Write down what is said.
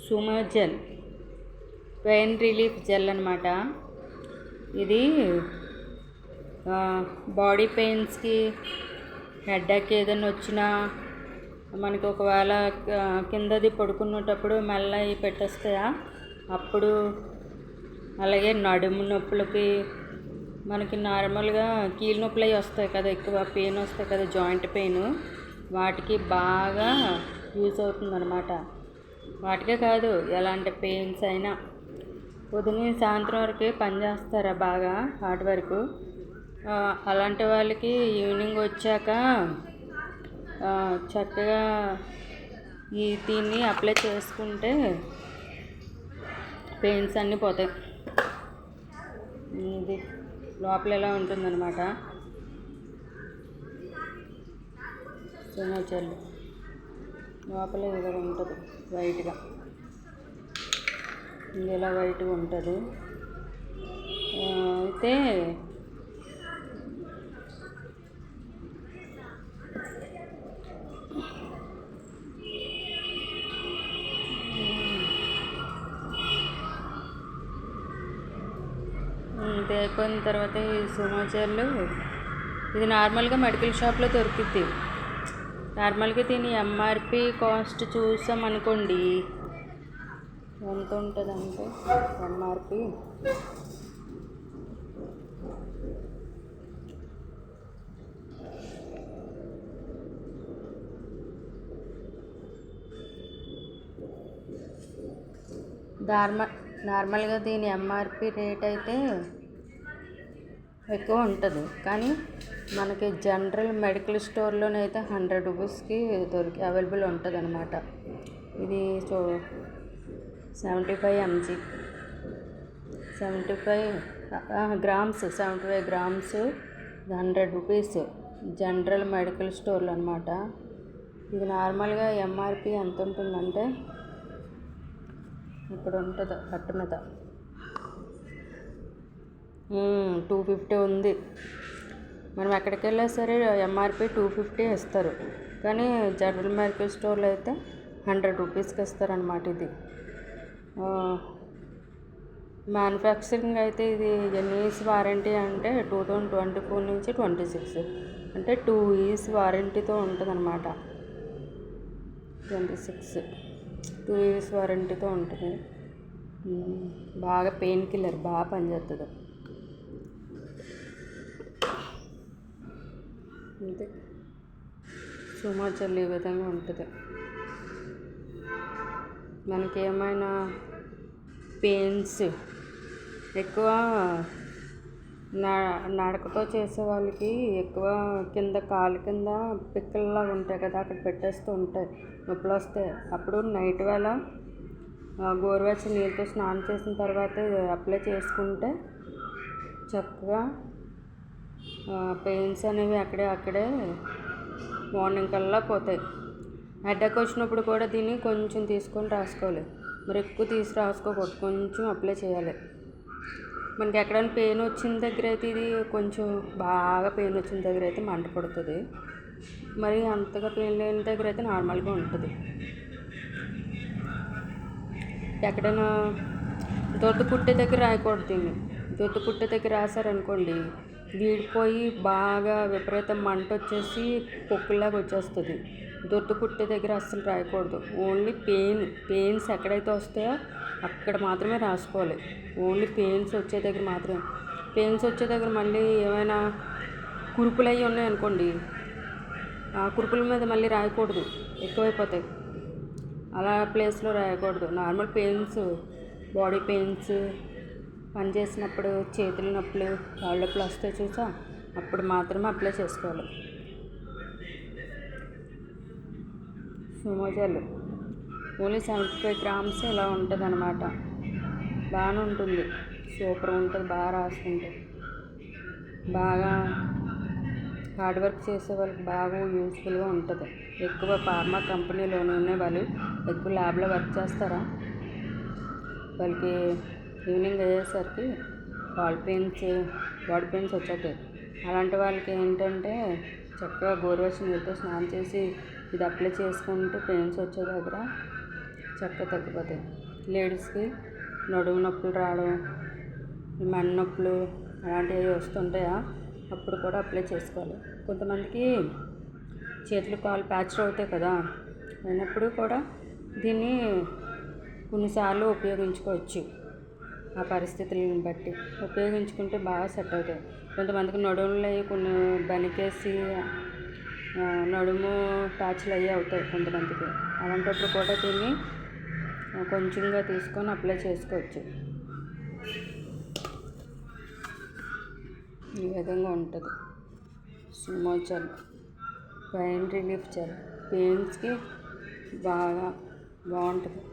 సుమా gel pain relief gel అనమాట. ఇది body పెయిన్స్కి, headache ఏదైనా వచ్చినా, మనకి ఒకవేళ కిందది పడుకునేటప్పుడు మెల్ల పెట్టేస్తాయా అప్పుడు, అలాగే నడుము నొప్పులకి, మనకి నార్మల్గా కీళ్ళ నొప్పులు అవి వస్తాయి కదా, ఎక్కువ పెయిన్ వస్తాయి కదా, జాయింట్ పెయిన్, వాటికి బాగా యూజ్ అవుతుందన్నమాట. వాటికే కాదు, ఎలాంటి పెయిన్స్ అయినా ఉదయం సాయంత్రం వరకు పనిచేస్తారా బాగా హార్డ్ వర్క్, అలాంటి వాళ్ళకి ఈవినింగ్ వచ్చాక చక్కగా దీన్ని అప్లై చేసుకుంటే పెయిన్స్ అన్నీ పోతాయి. ఇది లోపల ఎలా ఉంటుందన్నమాట సుమా జెల్. లోపల ఇలా ఉంటుంది వైట్గా, ఇలా వైట్గా ఉంటుంది. అయితే ఇది అయిపోయిన తర్వాత ఈ సుమా జెల్ ఇది నార్మల్గా మెడికల్ షాప్లో దొరుకుద్ది. నార్మల్గా దీని ఎంఆర్పి కాస్ట్ చూసామనుకోండి ఎంత ఉంటుందంటే, ఎంఆర్పి నార్మల్గా దీని ఎంఆర్పి రేట్ అయితే ఎక్కువ ఉంటుంది, కానీ మనకి జనరల్ మెడికల్ స్టోర్లోనైతే 100 రూపీస్కి అవైలబుల్ ఉంటుంది అనమాట. ఇది 75 mg, 75 grams 100 rupees general medical స్టోర్లో అనమాట. ఇది నార్మల్గా ఎంఆర్పి ఎంత ఉంటుందంటే, ఇక్కడ ఉంటుంది అట్ట మీద 250 ఉంది. మనం ఎక్కడికి వెళ్ళా సరే ఎంఆర్పి 250 ఇస్తారు, కానీ జనరల్ మెడికల్ స్టోర్లో అయితే 100 రూపీస్కి ఇస్తారనమాట. ఇది మ్యానుఫ్యాక్చరింగ్ అయితే ఇది ఎన్ని ఇయర్స్ వారంటీ అంటే 2024 నుంచి 26, అంటే 2 ఇయర్స్ వారంటీతో ఉంటుంది అనమాట. 2 ఇయర్స్ వారంటీతో ఉంటుంది. బాగా పెయిన్ కిల్లర్, బాగా పనిచేస్తుంది. అంతే, సుమా జెల్ ఈ విధంగా ఉంటుంది. మనకి ఏమైనా పెయిన్స్ ఎక్కువ నడకతో చేసే వాళ్ళకి ఎక్కువ కింద కాలు కింద పిక్కల్లాగా ఉంటాయి కదా, అక్కడ పెట్టేస్తూ ఉంటాయి, నొప్పులు వస్తాయి. అప్పుడు నైట్ వేళ గోరువెచ్చని నీళ్ళతో స్నానం చేసిన తర్వాత అప్లై చేసుకుంటే చక్కగా పెయిన్స్ అనేవి అక్కడే మార్నింగ్ కల్లా పోతాయి. హెడేక్ వచ్చినప్పుడు కూడా దీన్ని కొంచెం తీసుకొని రాసుకోవాలి, మరి ఎక్కువ తీసి రాసుకోకూడదు, కొంచెం అప్లై చేయాలి. మనకి ఎక్కడైనా పెయిన్ వచ్చిన దగ్గర అయితే, ఇది కొంచెం బాగా పెయిన్ వచ్చిన దగ్గర అయితే మంట పడుతుంది, మరి అంతగా పెయిన్ లేని దగ్గర అయితే నార్మల్గా ఉంటుంది. ఎక్కడైనా దొడ్డు పుట్టే దగ్గర రాయకూడదు దీన్ని. దొడ్డు పుట్టే దగ్గర రాశారనుకోండి, వీడిపోయి బాగా విపరీతం మంట వచ్చేసి పొక్కులాగా వచ్చేస్తుంది. దొడ్డు పుట్టే దగ్గర అస్సలు రాయకూడదు. ఓన్లీ పెయిన్స్ ఎక్కడైతే వస్తాయో అక్కడ మాత్రమే రాసుకోవాలి. ఓన్లీ పెయిన్స్ వచ్చే దగ్గర మాత్రమే. పెయిన్స్ వచ్చే దగ్గర మళ్ళీ ఏమైనా కురుపులు అవి ఉన్నాయనుకోండి, ఆ కురుపుల మీద మళ్ళీ రాయకూడదు, ఎక్కువైపోతాయి. అలా ప్లేస్లో రాయకూడదు. నార్మల్ పెయిన్స్, బాడీ పెయిన్స్, పని చేసినప్పుడు చేతుల నొప్పులు, కాళ్ళ నొప్పులు వస్తాయి చూసా, అప్పుడు మాత్రమే అప్లై చేసుకోవాలి. సుమా జెల్ ఓన్లీ 75 గ్రామ్స్ ఇలా ఉంటుంది అనమాట. బాగానే ఉంటుంది, సూపర్ ఉంటుంది, బాగా రాసుకుంటే. బాగా హార్డ్ వర్క్ చేసే వాళ్ళకి బాగా యూస్ఫుల్గా ఉంటుంది. ఎక్కువ ఫార్మా కంపెనీలోనే ఉన్న వాళ్ళు ఎక్కువ ల్యాబ్లో వర్క్ చేస్తారా, వాళ్ళకి ఈవినింగ్ అయ్యేసరికి బాడీ పెయిన్స్ వచ్చేస్తాయి. అలాంటి వాళ్ళకి ఏంటంటే చక్కగా గోరువెచ్చని నీళ్ళతో స్నానం చేసి ఇది అప్లై చేసుకుంటే పెయిన్స్ వచ్చే దగ్గర చక్కగా తగ్గిపోతాయి. లేడీస్కి నడుము నొప్పులు రావడం, మెడ నొప్పులు అలాంటివి వస్తుంటాయా, అప్పుడు కూడా అప్లై చేసుకోవాలి. కొంతమందికి చేతులు కాళ్ళు ప్యాచర్ అవుతాయి కదా, అయినప్పుడు కూడా దీన్ని కొన్నిసార్లు ఉపయోగించుకోవచ్చు. ఆ పరిస్థితులను బట్టి ఉపయోగించుకుంటే బాగా సెట్ అవుతాయి. కొంతమందికి నడుములు అవి కొన్ని బనికేసి నడుము ప్యాచ్లు అవి అవుతాయి కొంతమందికి. అలాంటప్పుడు కూడా దీన్ని కొంచెంగా తీసుకొని అప్లై చేసుకోవచ్చు. ఈ విధంగా ఉంటుంది. Sumo gel pain relief gel పెయిన్స్కి బాగా బాగుంటుంది.